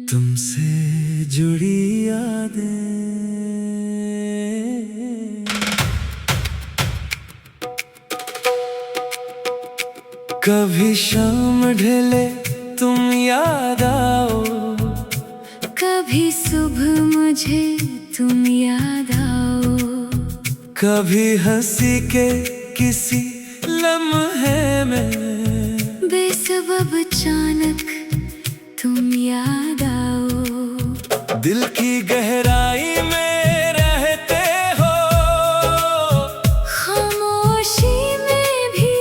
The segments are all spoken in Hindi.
तुमसे जुड़ी यादें कभी शाम ढले तुम याद आओ, कभी सुबह मुझे तुम याद आओ, कभी हंसी के किसी लम्हे में बेसबब अचानक तुम याद आओ। दिल की गहराई में रहते हो, खामोशी में भी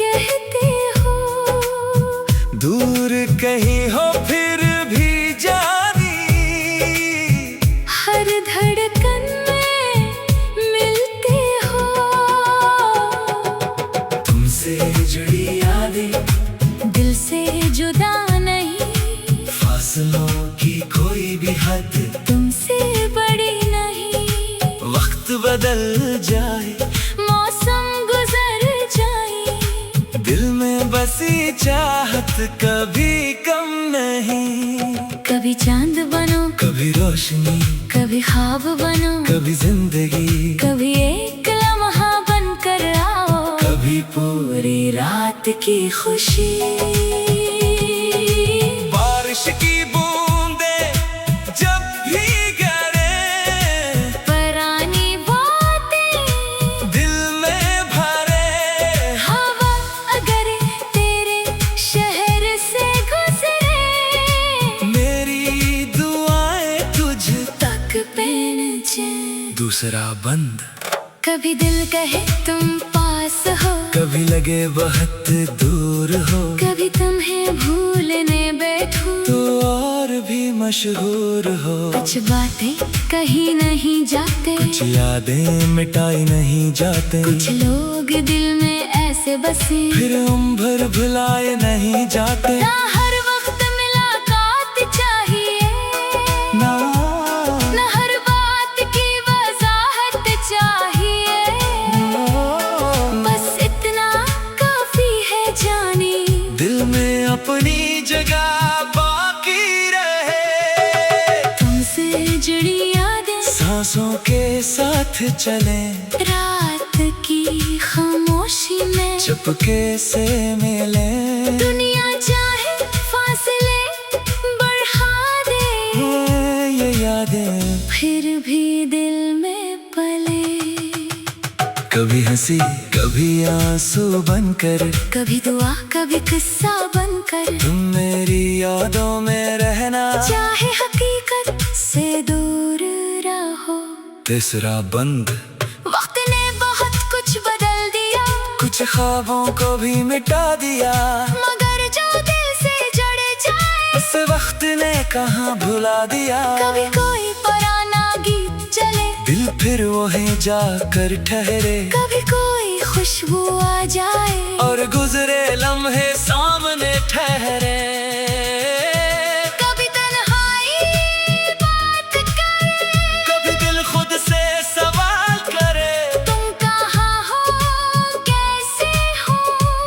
कहते हो, दूर कहीं हो फिर भी जानी, हर धड़कन में मिलते हो। तुमसे जुड़ी यादें दिल से जुदा नहीं, फासलों की कोई भी हद तुमसे बड़ी नहीं। वक्त बदल जाए, मौसम गुजर जाए, दिल में बसी चाहत कभी कम नहीं। कभी चांद बनो, कभी रोशनी, कभी ख्वाब बनो, कभी जिंदगी, कभी एक लम्हा बन कर आओ, कभी पूरी रात की खुशी। बारिश की बूंदें जब भी गिरे, पुरानी बातें दिल में भरे, हवा अगर तेरे शहर से गुजरे, मेरी दुआएं तुझ तक पहुंचे। दूसरा बंद, कभी दिल कहे तुम पास हो, कभी लगे बहुत दूर हो, कभी तुम्हें भूलने बैठूं, तो और भी मशहूर हो। कुछ बातें कहीं नहीं जाते, कुछ यादें मिटाई नहीं जाते, कुछ लोग दिल में ऐसे बसे, फिर उम्र भुलाए नहीं जाते। ना हर वक्त मुलाकात चाहिए, ना ना हर बात की वजाहत चाहिए, बस इतना काफी है जानी, दिल में अपनी जगह बाकी रहे। तुमसे जुड़ी यादें सांसों के साथ चले, रात की खामोशी में चुपके से मिले, दुनिया चाहे फासले बढ़ा दे, ये यादें फिर भी दिल में पले। कभी हंसी कभी आंसू बनकर, कभी दुआ कभी किस्सा बनकर, तुम मेरी यादों में रहना, चाहे हकीकत से दूर रहो। तीसरा बंद, वक्त ने बहुत कुछ बदल दिया, कुछ ख्वाबों को भी मिटा दिया, मगर जो दिल से जुड़ जाए, उस वक्त ने कहाँ भुला दिया। कभी कोई पुराना गीत चले, दिल फिर वहीं जाकर ठहरे, कभी कोई खुशबू आ जाए, और गुजरे लम्हे सामने ठहरे। कभी तन्हाई बात करे, कभी दिल खुद से सवाल करे, तुम कहाँ हो कैसे हो,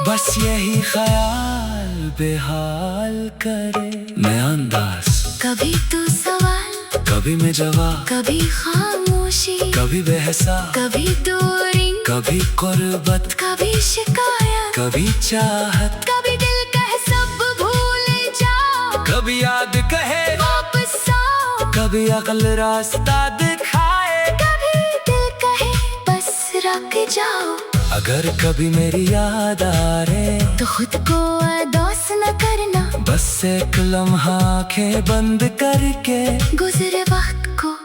बस यही ख्याल बेहाल करे। मैं अंदाज, कभी तो सवाल, कभी मैं जवाब, कभी खामोशी, कभी बेहसा, कभी दूरी, कभी कुर्बत, कभी शिकायत, कभी चाहत, कभी दिल कहे सब भूल जाओ, कभी याद कहे वापस आओ, कभी अकल रास्ता दिखाए, कभी दिल कहे बस रख जाओ। अगर कभी मेरी याद आ रे, तो खुद को अदोस न करना, बस एक लम्हा आंखें बंद करके गुजरे वक्त को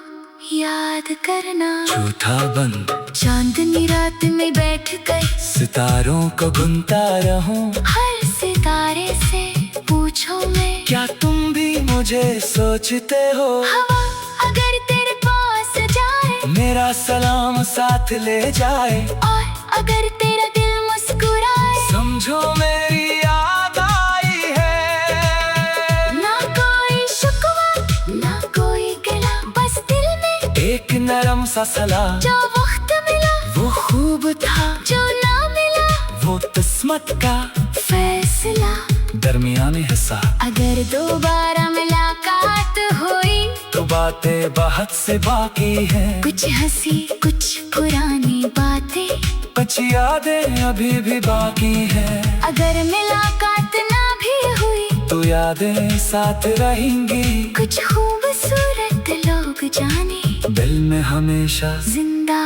याद करना। झूठा बंद, चांदनी रात में बैठ गई, सितारों को गुनता रहूं, हर सितारे से पूछो मैं, क्या तुम भी मुझे सोचते हो। हवा अगर तेरे पास जाए, मेरा सलाम साथ ले जाए, और अगर तेरा दिल मुस्कुराए, समझो मेरी याद आई है। ना कोई शिकवा ना कोई गिला, बस दिल में एक नरम सा सलाम, जो वक्त मिला वो खूब था, जो ना मिला वो किस्मत का फैसला। दरमियानी हिस्सा। अगर दोबारा मुलाकात हुई तो बातें बहुत से बाकी हैं, कुछ हंसी कुछ पुरानी बातें, कुछ यादें अभी भी बाकी हैं। अगर मुलाकात ना भी हुई तो यादें साथ रहेंगी, कुछ खूबसूरत लोग जाने दिल में हमेशा जिंदा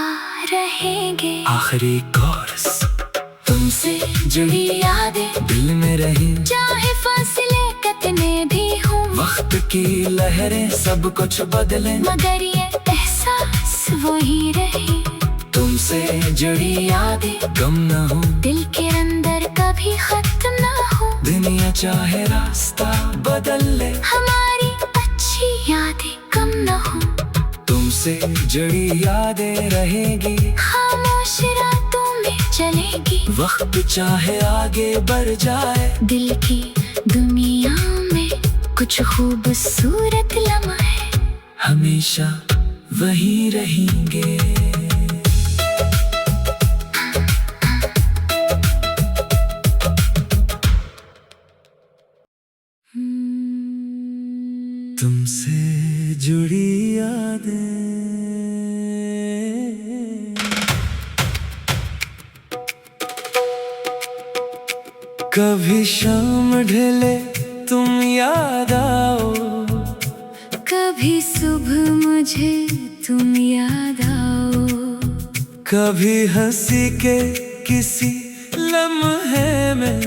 रहेंगे। आखिरी कोर्स तुमसे जुड़ी यादें दिल में रही, चाहे फासले कितने भी हों, वक्त की लहरें सब कुछ बदले, मगर ये एहसास वही रहे। तुमसे जुड़ी यादें गम न हो, दिल के अंदर कभी खत्म ना हो, दुनिया चाहे रास्ता बदल ले, हमारी अच्छी यादें कम ना हो। तुमसे जुड़ी यादें रहेगी, खामोश रातों में चलेगी, वक्त चाहे आगे बढ़ जाए, दिल की दुनिया में कुछ खूबसूरत लम्हे हमेशा वही रहेंगे। तुमसे जुड़ी यादें। कभी शाम ढले तुम याद आओ, कभी सुबह मुझे तुम याद आओ, कभी हंसी के किसी लम्हे में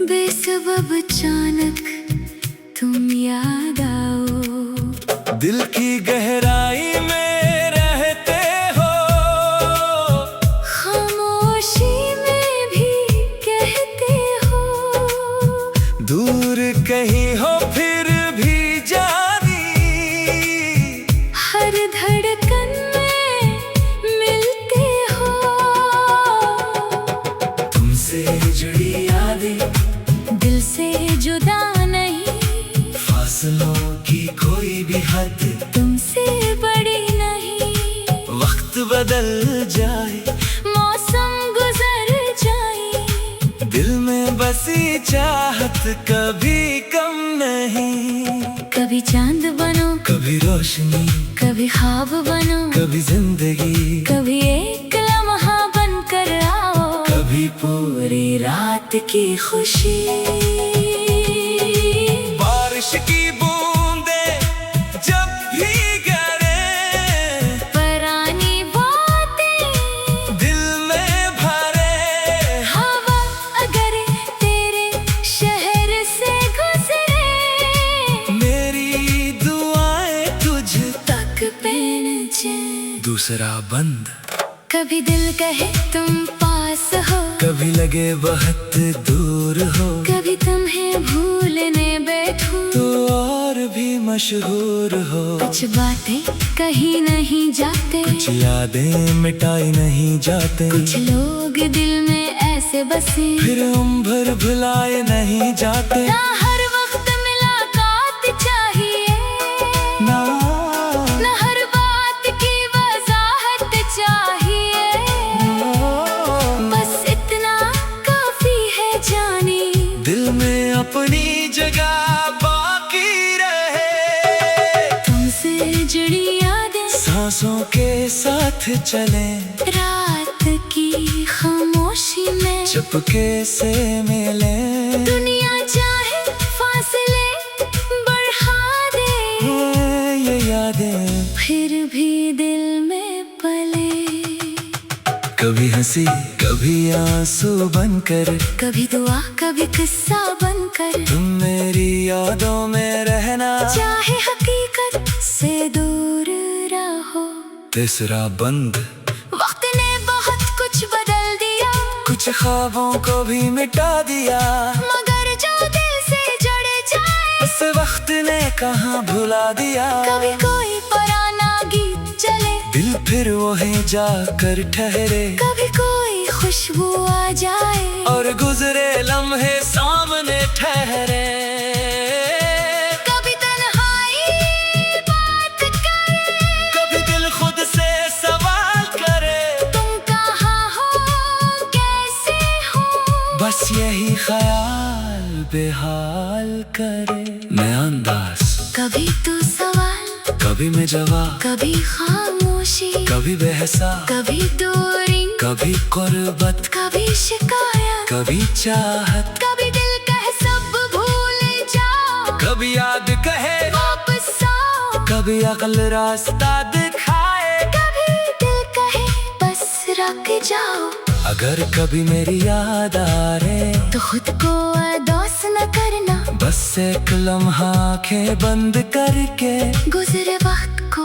बेसबब अचानक तुम याद आओ, दिल की गहराई में रहते हो, खामोशी में भी कहते हो, दूर कहीं हो फिर भी जानी, हर धड़कन में मिलते हो। तुमसे जुड़ी यादें दिल से जुदा नहीं, फासलों की कोई भी हद तुमसे बड़ी नहीं, वक्त बदल जाए, मौसम गुजर जाए, दिल में बसी चाहत कभी कम नहीं। कभी चांद बनो कभी रोशनी, कभी ख्वाब बनो, कभी जिंदगी, कभी एक लम्हा बन कर आओ, कभी पूरी रात की खुशी। बारिश की बूंदें जब भी गिरे, पुरानी बातें दिल में भरे, हवा अगर तेरे शहर से गुजरे, मेरी दुआएं तुझ तक पहुंचे। दूसरा बंद। कभी दिल कहे तुम पास हो, कभी लगे बहुत दूर हो, कभी तुम्हें भूलने बैठूं, तो और भी मशहूर हो, कुछ बातें कहीं नहीं जाते, कुछ यादें मिटाई नहीं जाते, कुछ लोग दिल में ऐसे बसे, फिर उम्र भुलाए नहीं जाते। ना हर वक्त मुलाकात चाहिए, ना ना हर बात की वजाहत चाहिए, बस इतना काफी है जानी, दिल में अपनी जगह बाकी रहे। तुमसे जुड़ी यादें सांसों के साथ चले, रात की खामोशी में चुपके से मिले, दुनिया चाहे फासले बढ़ा दे, ये यादें फिर भी दिल में पले। कभी हंसी कभी आंसू बनकर, कभी दुआ कभी किस्सा बनकर, तुम मेरी यादों में रहना, चाहे हकीकत से दूर रहो। तीसरा बंद। वक्त ने बहुत कुछ बदल दिया, कुछ ख्वाबों को भी मिटा दिया, मगर जो दिल से जुड़ जाए उस वक्त ने कहाँ भुला दिया। कभी कोई पुराना गीत चले, दिल फिर वहीं जाकर ठहरे, कभी कोई खुशबू आ जाए, और गुजरे लम्हे सामने ठहरे। कभी तन्हाई बात करे, कभी दिल खुद से सवाल करे, तुम कहाँ हो कैसे हो, बस यही ख्याल बेहाल करे। मैं अंदाज, कभी तू सवाल, कभी मैं जवाब, कभी खामोशी, कभी बहसा, कभी दूरी, कभी कुर्बत, कभी शिकायत, कभी चाहत, कभी दिल कहे सब भूल जाओ, कभी याद कहे वापस आओ, कभी अकल रास्ता दिखाए। कभी दिल कहे बस रुक जाओ। अगर कभी मेरी याद आ रे तो खुद को अदोस न करना, बस एक लम्हा आंखें बंद करके गुजरे वक्त को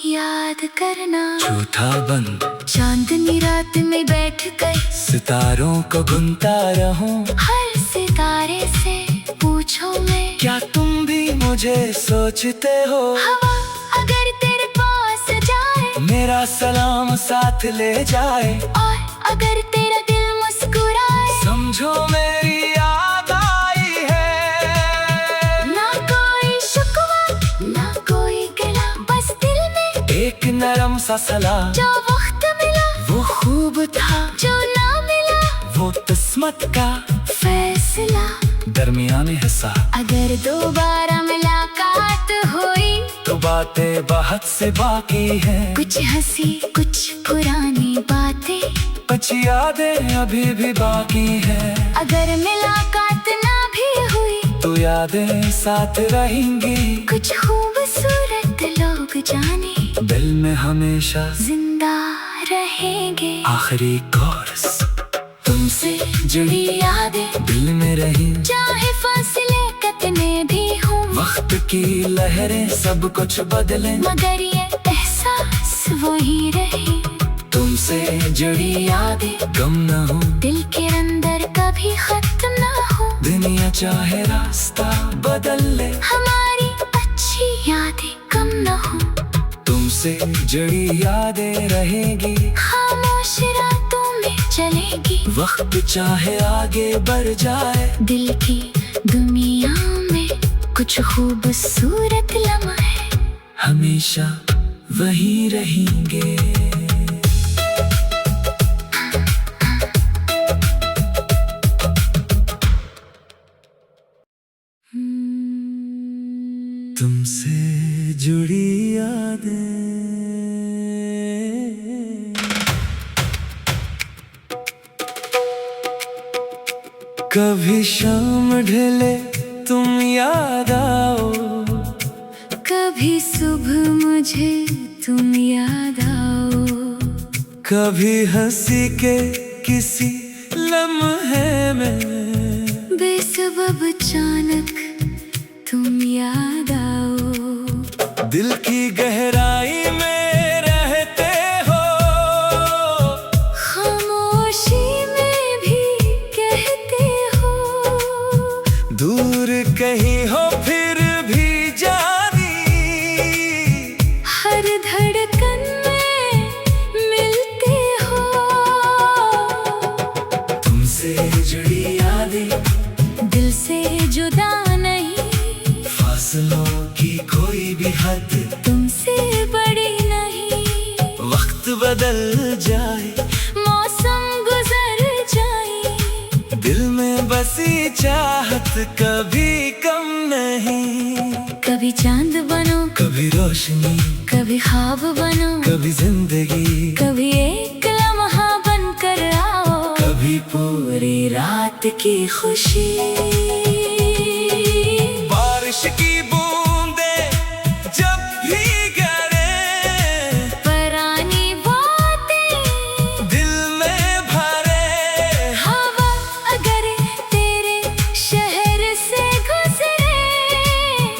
याद करना। झूठा बंद चांदनी रात में बैठ गई, सितारों को गुनता रहूं। हर सितारे से पूछो मैं, क्या तुम भी मुझे सोचते हो? हवा अगर तेरे पास जाए, मेरा सलाम साथ ले जाए। और अगर तेरा दिल मुस्कुराए, समझो मेरी याद आई है। ना कोई शिकवा ना कोई गिला, बस दिल में एक नरम सा सलाम, जो वक्त मिला वो खूब था, जो ना मिला वो किस्मत का फैसला। दरमियानी हिस्सा। अगर दोबारा मुलाकात हुई, तो बातें बहुत से बाकी हैं, कुछ हंसी कुछ पुरानी बातें, कुछ यादें अभी भी बाकी हैं। अगर मुलाकात ना भी हुई, तो यादें साथ रहेंगी, कुछ खूबसूरत लोग जाने दिल में हमेशा जिंदा रहेंगे। आखिरी कोर्स तुमसे जुड़ी यादें दिल में रही, चाहे फासले कितने भी हों, वक्त की लहरें सब कुछ बदले, मगर ये एहसास वही रहे। तुमसे जुड़ी यादें गम न हो, दिल के अंदर कभी खत्म ना हो, दुनिया चाहे रास्ता बदल ले, हमारी अच्छी यादें कम ना हो। तुमसे जुड़ी यादें रहेगी, खामोश रातों में चलेगी, वक्त चाहे आगे बढ़ जाए, दिल की दुनिया में कुछ खूबसूरत लम्हे हमेशा वही रहेंगे। तुमसे जुड़ी यादें। कभी शाम ढले तुम याद आओ, कभी सुबह मुझे तुम याद आओ, कभी हंसी के किसी लम्हे में बेसबब अचानक तुम याद आओ। दिल की गहराई में रहते हो, खामोशी में भी कहते हो, दूर कहीं हो फिर भी जानी, हर धड़कन में मिलते हो। तुमसे जुड़ी यादें दिल से जुदा नहीं, फासलों की कोई भी हद तुमसे बड़ी नहीं। वक्त बदल जाए, मौसम गुजर जाए, दिल में बसी चाहत कभी कम नहीं। कभी चांद बनो, कभी रोशनी, कभी ख्वाब बनो, कभी जिंदगी, कभी एक लम्हा बन कर आओ, कभी पूरी रात की खुशी। बारिश की बूंदे जब भी गिरे, पुरानी बातें दिल में भरे, हवा अगर तेरे शहर से गुजरे,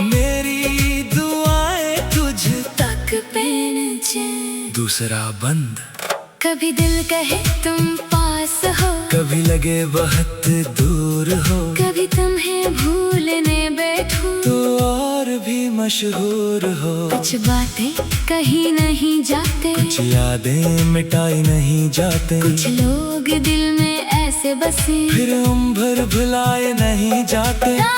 मेरी दुआएं तुझ तक पहुंचे। दूसरा बंद। कभी दिल कहे तुम पास हो, कभी लगे बहुत दूर हो, कभी तुम्हें भूलने बैठूं, तो और भी मशहूर हो। कुछ बातें कहीं नहीं जाते, कुछ यादें मिटाई नहीं जाते, कुछ लोग दिल में ऐसे बसे, फिर उम्र भुलाए नहीं जाते। ना